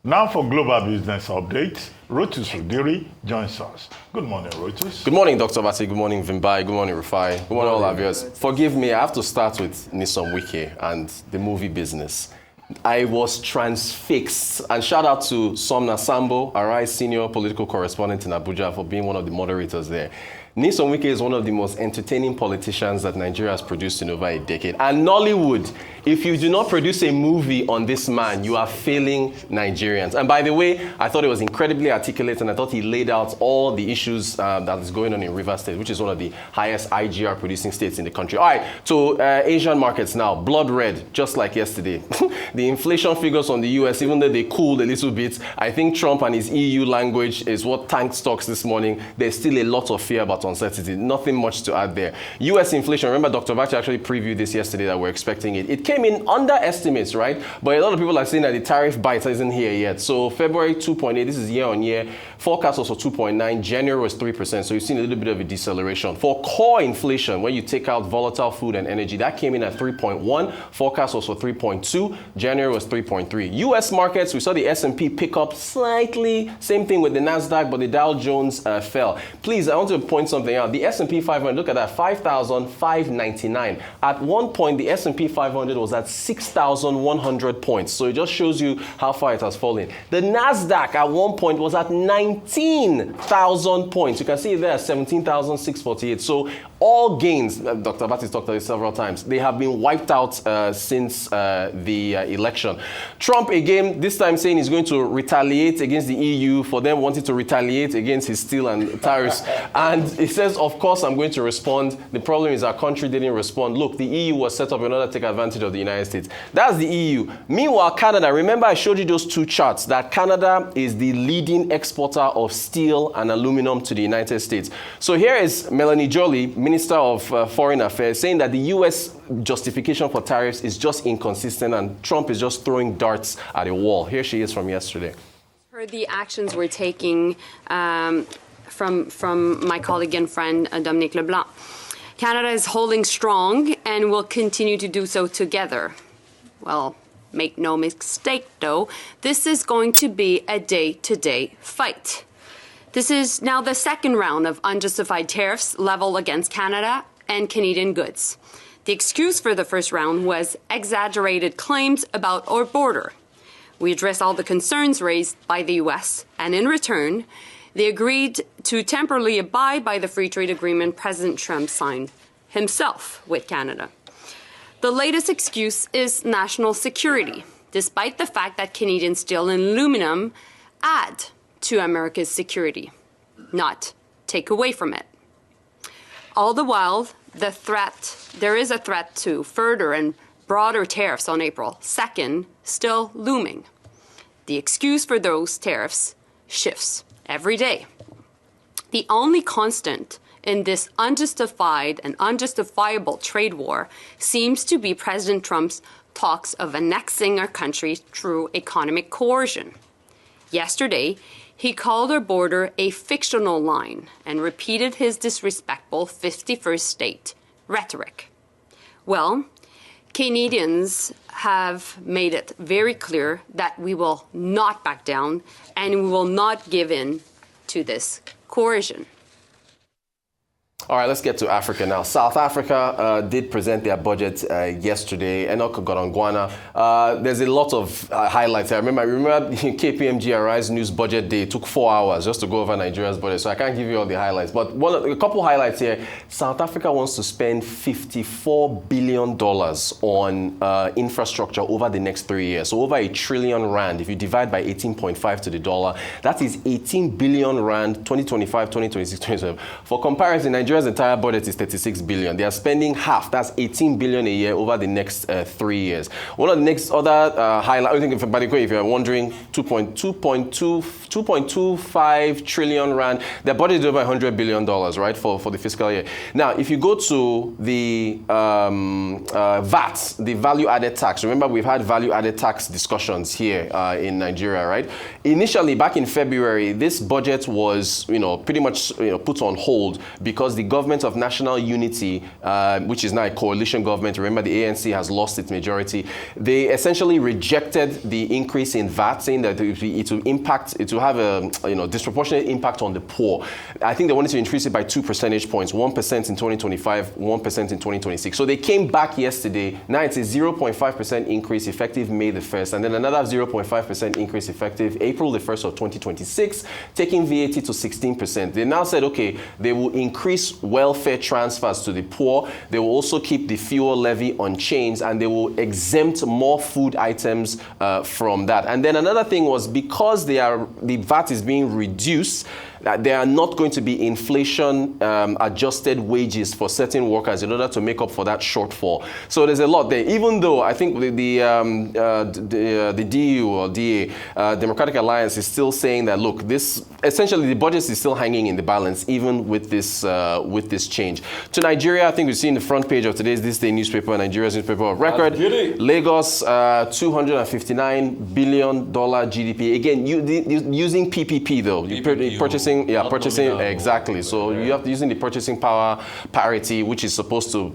Now for Global Business Updates, Rotus Oddiri joins us. Good morning, Rotus. Good morning, Dr. Bati. Good morning, Vimbai. Good morning, Rufai. Good morning, all our viewers. Forgive me, I have to start with Nyesom Wike and the movie business. I was transfixed. And shout out to Somna Sambo, Arise Senior Political Correspondent in Abuja, for being one of the moderators there. Nyesom Wike is one of the most entertaining politicians that Nigeria has produced in over a decade. And Nollywood, if you do not produce a movie on this man, you are failing Nigerians. And by the way, I thought it was incredibly articulate, and I thought he laid out all the issues that is going on in Rivers State, which is one of the highest IGR producing states in the country. All right, to Asian markets now. Blood red, just like yesterday. The inflation figures on the US, even though they cooled a little bit, I think Trump and his EU language is what tanked stocks this morning. There's still a lot of fear about uncertainty. Nothing much to add there. US inflation, remember Dr. Vachi actually previewed this yesterday that we're expecting it. It came in under estimates, right? But a lot of people are saying that the tariff bite isn't here yet. So February 2.8, this is year on year. Forecast was for 2.9. January was 3%. So you've seen a little bit of a deceleration. For core inflation, when you take out volatile food and energy, that came in at 3.1. Forecast was for 3.2. January was 3.3. US markets, we saw the S&P pick up slightly. Same thing with the NASDAQ, but the Dow Jones fell. Please, I want to point something out. The S&P 500, look at that, 5,599. At one point, the S&P 500 was at 6,100 points. So it just shows you how far it has fallen. The NASDAQ at one point was at 19,000 points. You can see it there, 17,648. So all gains, Dr. Batis talked about it several times, they have been wiped out since the election. Trump, again, this time saying he's going to retaliate against the EU for them wanting to retaliate against his steel and tariffs. And he says, of course, I'm going to respond. The problem is our country didn't respond. Look, the EU was set up in order to take advantage of the United States. That's the EU. Meanwhile, Canada, remember I showed you those two charts, that Canada is the leading exporter of steel and aluminum to the United States. So here is Melanie Joly, Minister of Foreign Affairs, saying that the U.S. justification for tariffs is just inconsistent and Trump is just throwing darts at a wall. Here she is from yesterday. Heard the actions we're taking from my colleague and friend Dominique Leblanc. Canada is holding strong and will continue to do so together. Well, make no mistake though, this is going to be a day-to-day fight. This is now the second round of unjustified tariffs leveled against Canada and Canadian goods. The excuse for the first round was exaggerated claims about our border. We addressed all the concerns raised by the U.S., and in return, they agreed to temporarily abide by the free trade agreement President Trump signed himself with Canada. The latest excuse is national security, despite the fact that Canadian steel and aluminum add to America's security, not take away from it. All the while, there is a threat to further and broader tariffs on April 2nd still looming. The excuse for those tariffs shifts every day. The only constant in this unjustified and unjustifiable trade war seems to be President Trump's talks of annexing our country through economic coercion. Yesterday, he called our border a fictional line and repeated his disrespectful 51st state rhetoric. Well, Canadians have made it very clear that we will not back down and we will not give in to this coercion. All right, let's get to Africa now. South Africa did present their budget yesterday. Enoch Godongwana. There's a lot of highlights. I remember KPMG Arise News Budget Day. It took 4 hours just to go over Nigeria's budget, so I can't give you all the highlights. But a couple highlights here. South Africa wants to spend $54 billion on infrastructure over the next 3 years. So over R1 trillion. If you divide by 18.5 to the dollar, that is 18 billion rand, 2025, 2026, 2027. For comparison, Nigeria's entire budget is 36 billion. They are spending half, that's 18 billion a year over the next 3 years. One of the next other highlights, I think if you're wondering, 2.25 trillion rand. Their budget is over $100 billion, right, for the fiscal year. Now, if you go to the VAT, the value-added tax, remember we've had value-added tax discussions here in Nigeria, right? Initially, back in February, this budget was, pretty much put on hold because the Government of National Unity, which is now a coalition government. Remember, the ANC has lost its majority. They essentially rejected the increase in VAT, saying that it will have a disproportionate impact on the poor. I think they wanted to increase it by 2 percentage points, 1% in 2025, 1% in 2026. So they came back yesterday. Now it's a 0.5% increase effective May the 1st, and then another 0.5% increase effective April the 1st of 2026, taking VAT to 16%. They now said, okay, they will increase welfare transfers to the poor. They will also keep the fuel levy unchanged, and they will exempt more food items from that. And then another thing was, because the VAT is being reduced, that there are not going to be inflation adjusted wages for certain workers in order to make up for that shortfall. So there's a lot there. Even though I think the DU or DA, Democratic Alliance, is still saying that, look, this essentially the budget is still hanging in the balance even with this change. To Nigeria, I think we've seen the front page of today's This Day newspaper, Nigeria's newspaper of record. Lagos, $259 billion GDP. Again, using PPP though. Purchasing, exactly. So you have to using the purchasing power parity, which is supposed to,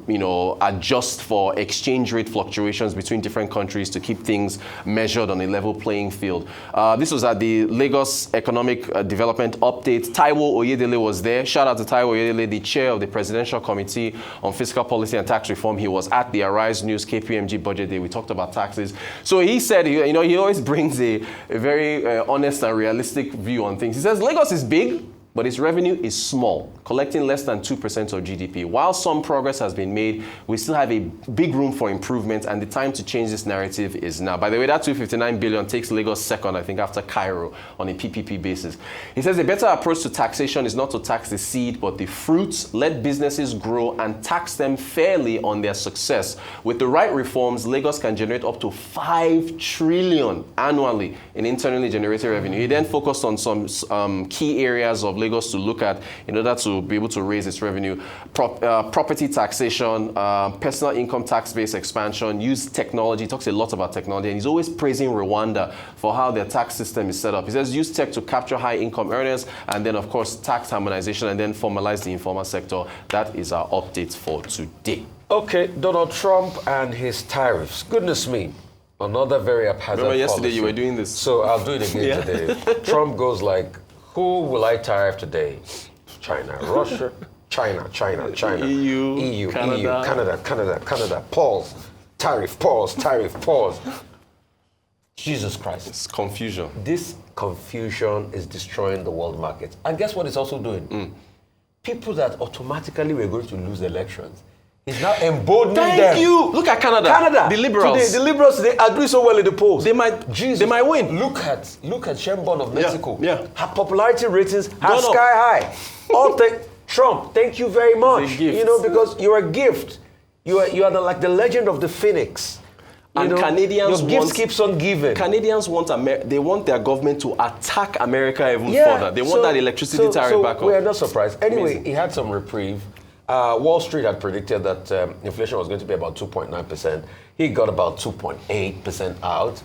adjust for exchange rate fluctuations between different countries to keep things measured on a level playing field. This was at the Lagos Economic Development Update. Taiwo Oyedele was there. Shout out to Taiwo Oyedele, the chair of the Presidential Committee on Fiscal Policy and Tax Reform. He was at the Arise News KPMG Budget Day. We talked about taxes. So he said, he always brings a very honest and realistic view on things. He says Lagos is big, but its revenue is small, collecting less than 2% of GDP. While some progress has been made, we still have a big room for improvement, and the time to change this narrative is now. By the way, that $259 billion takes Lagos second, I think, after Cairo on a PPP basis. He says a better approach to taxation is not to tax the seed, but the fruits. Let businesses grow and tax them fairly on their success. With the right reforms, Lagos can generate up to $5 trillion annually in internally generated revenue. He then focused on some key areas of Lagos to look at in order to be able to raise its revenue. Property taxation, personal income tax-based expansion, use technology. He talks a lot about technology, and he's always praising Rwanda for how their tax system is set up. He says use tech to capture high income earners, and then of course tax harmonization, and then formalize the informal sector. That is our update for today. Okay, Donald Trump and his tariffs. Goodness me. Another very haphazard Remember yesterday policy. You were doing this. So I'll do it again today. Trump goes like, who will I tariff today? China, Russia, China, EU, Canada, pause, tariff, pause. Jesus Christ. It's confusion. This confusion is destroying the world market. And guess what it's also doing? People that automatically were going to lose elections, is now emboldening them. Thank you. Look at Canada. The Liberals. Today, the Liberals, they agree so well in the polls. They might win. Look at Sheinbaum of Mexico. Yeah. Her popularity ratings are sky high. Trump, thank you very much. Because you're a gift. You are like the legend of the phoenix. And Canadians your gift keeps on giving. Canadians they want their government to attack America even further. They want that electricity tariff back up. We are not surprised. Anyway, he had some reprieve. Wall Street had predicted that inflation was going to be about 2.9%. He got about 2.8% out.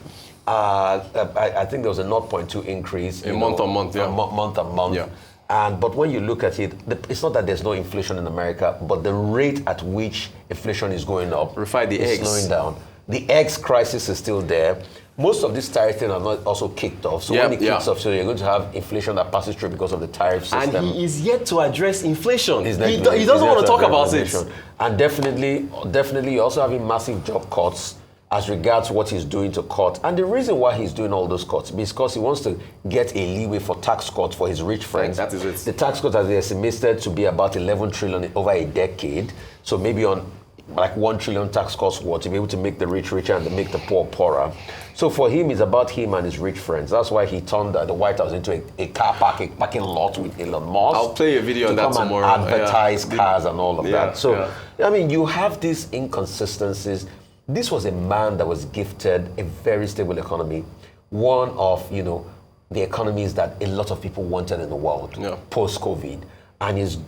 I think there was a 0.2 increase. Month on month. Yeah. But when you look at it, it's not that there's no inflation in America, but the rate at which inflation is going up is slowing down. The eggs crisis is still there. Most of these tariff things are not also kicked off. So when it kicks off, so you're going to have inflation that passes through because of the tariff system. And he is yet to address inflation. He doesn't want to talk about it. And definitely, you're also having massive job cuts as regards what he's doing to cut. And the reason why he's doing all those cuts is because he wants to get a leeway for tax cuts for his rich friends. That is it. The tax cuts are estimated to be about 11 trillion over a decade. So maybe on like 1 trillion tax cuts worth to be able to make the rich richer and to make the poor poorer. So for him, it's about him and his rich friends. That's why he turned the White House into a parking lot with Elon Musk. I'll play a video on that tomorrow. And advertise cars and all of that. So, I mean, you have these inconsistencies. This was a man that was gifted a very stable economy. One of, the economies that a lot of people wanted in the world post-COVID. And he's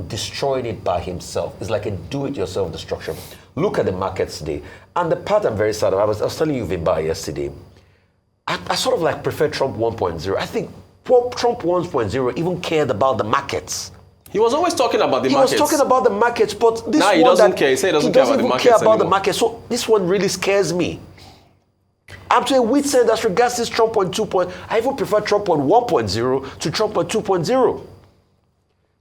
destroying it by himself. It's like a do-it-yourself destruction. Look at the markets today. And the part I'm very sad of, I was telling you Vimba yesterday, I sort of like prefer Trump 1.0. I think Trump 1.0 even cared about the markets. He was always talking about the markets. He was talking about the markets, but this now one he doesn't care. He said he doesn't care about the markets care about the anymore. markets. So this one really scares me. I'm to a wit's end as regards this Trump on 2.0. I even prefer Trump on 1.0 to Trump on 2.0.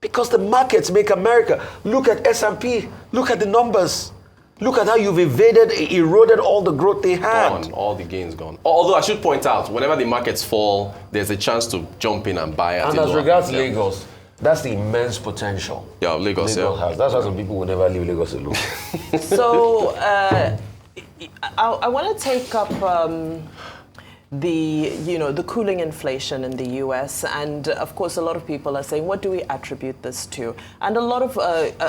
Because the markets make America. Look at S&P. Look at the numbers. Look at how you've eroded all the growth they had. Gone. All the gains gone. Although I should point out, whenever the markets fall, there's a chance to jump in and buy at And as regards Lagos, that's the immense potential. Yeah, Lagos has. That's why some people will never leave Lagos alone. So I want to take up the cooling inflation in the U.S. and of course a lot of people are saying, what do we attribute this to? And a lot of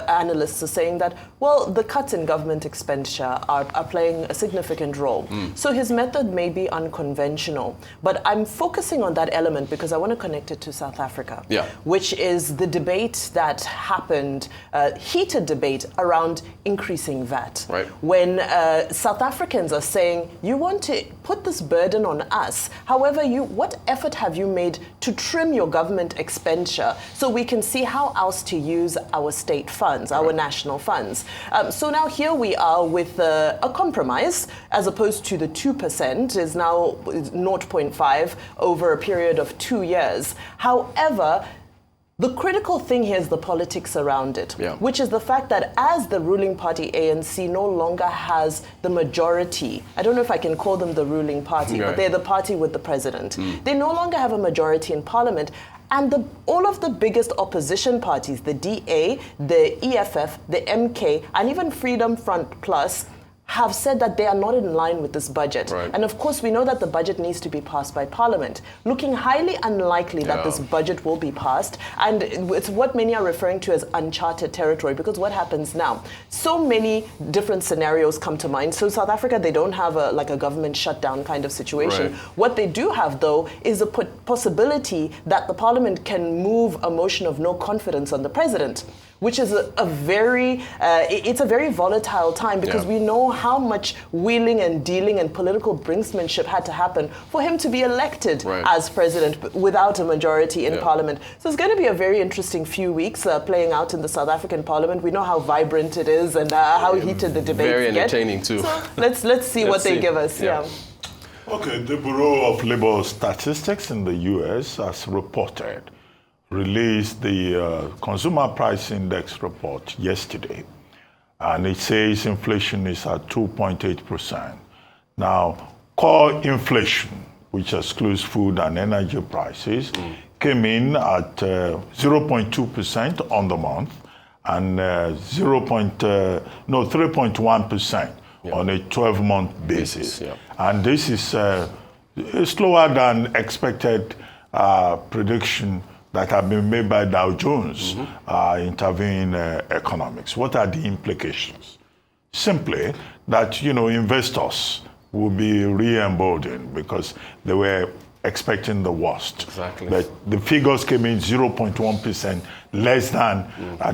analysts are saying that, well, the cuts in government expenditure are playing a significant role. So his method may be unconventional, but I'm focusing on that element because I want to connect it to South Africa, which is the debate that happened, heated debate around increasing VAT. Right. When South Africans are saying, you want to put this burden on us. However, what effort have you made to trim your government expenditure so we can see how else to use our state funds, our national funds? So now here we are with a compromise, as opposed to the 2% is now 0.5 over a period of 2 years. However, the critical thing here is the politics around it, which is the fact that as the ruling party ANC no longer has the majority, I don't know if I can call them the ruling party, but they're the party with the president. They no longer have a majority in parliament. And all of the biggest opposition parties, the DA, the EFF, the MK, and even Freedom Front Plus, have said that they are not in line with this budget. Right. And of course, we know that the budget needs to be passed by Parliament. Looking highly unlikely that this budget will be passed. And it's what many are referring to as uncharted territory, because what happens now? So many different scenarios come to mind. So South Africa, they don't have a government shutdown kind of situation. Right. What they do have, though, is a possibility that the Parliament can move a motion of no confidence on the president, which is a very volatile time, because we know how much wheeling and dealing and political brinksmanship had to happen for him to be elected as president without a majority in Parliament. So it's going to be a very interesting few weeks playing out in the South African Parliament. We know how vibrant it is and how heated the debates Very get. entertaining too. So let's see what they give us. Okay, the Bureau of Labor Statistics in the U.S. has released the Consumer Price Index report yesterday, and it says inflation is at 2.8%. Now, core inflation, which excludes food and energy prices, came in at 0.2% on the month and 3.1% on a 12-month basis. And this is slower than expected prediction that have been made by Dow Jones intervening economics. What are the implications? Simply that, investors will be re-emboldened because they were expecting the worst. Exactly. But the figures came in 0.1% less than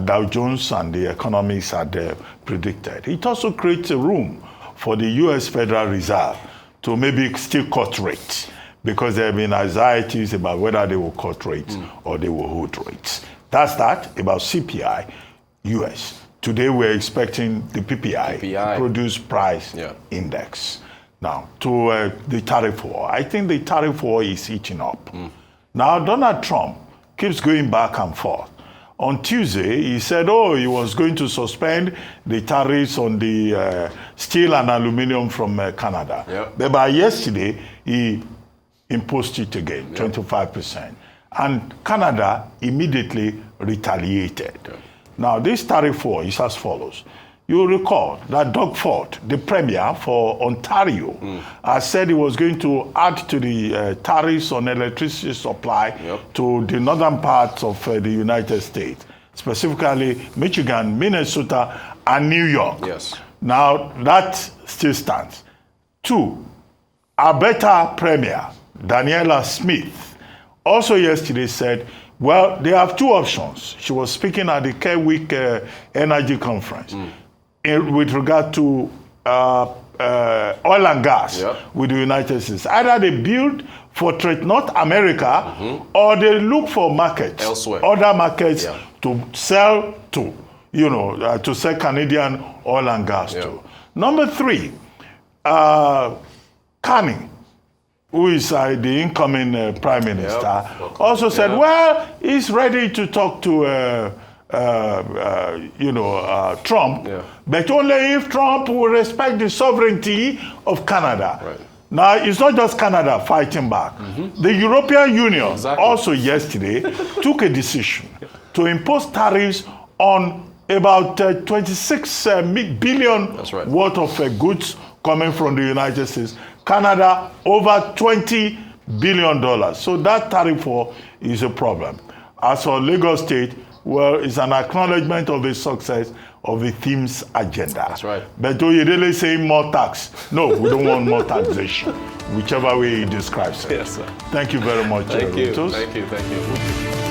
Dow Jones and the economists had predicted. It also creates a room for the U.S. Federal Reserve to maybe still cut rates, because there have been anxieties about whether they will cut rates or they will hold rates. That's that about CPI, US. Today we're expecting the PPI. Produce Price Index. Now, to the tariff war. I think the tariff war is heating up. Now, Donald Trump keeps going back and forth. On Tuesday, he said, he was going to suspend the tariffs on the steel and aluminum from Canada. But by yesterday, he imposed it again, 25%. And Canada immediately retaliated. Now, this tariff war is as follows. You'll recall that Doug Ford, the premier for Ontario, has said he was going to add to the tariffs on electricity supply to the northern parts of the United States, specifically Michigan, Minnesota, and New York. Now, that still stands. 2, Alberta Premier Daniela Smith also yesterday said, well, they have 2 options. She was speaking at the Kerwick Energy Conference with regard to oil and gas Yep. with the United States. Either they build for trade, not America, or they look for markets, Elsewhere. other markets Yeah. to sell to, to sell Canadian oil and gas to. Number 3, Carney, who is the incoming Prime Minister, also said, well, he's ready to talk to Trump, but only if Trump will respect the sovereignty of Canada. Right. Now, it's not just Canada fighting back. The European Union also yesterday took a decision to impose tariffs on about 26 billion worth of goods coming from the United States. Canada, over $20 billion. So that tariff war is a problem. As for Lagos State, well, it's an acknowledgement of the success of the theme's agenda. That's right. But do you really say more tax? No, we don't want more taxation, whichever way he describes it. Yes, sir. Thank you very much, Thank you. Rotus. Thank you. Thank you.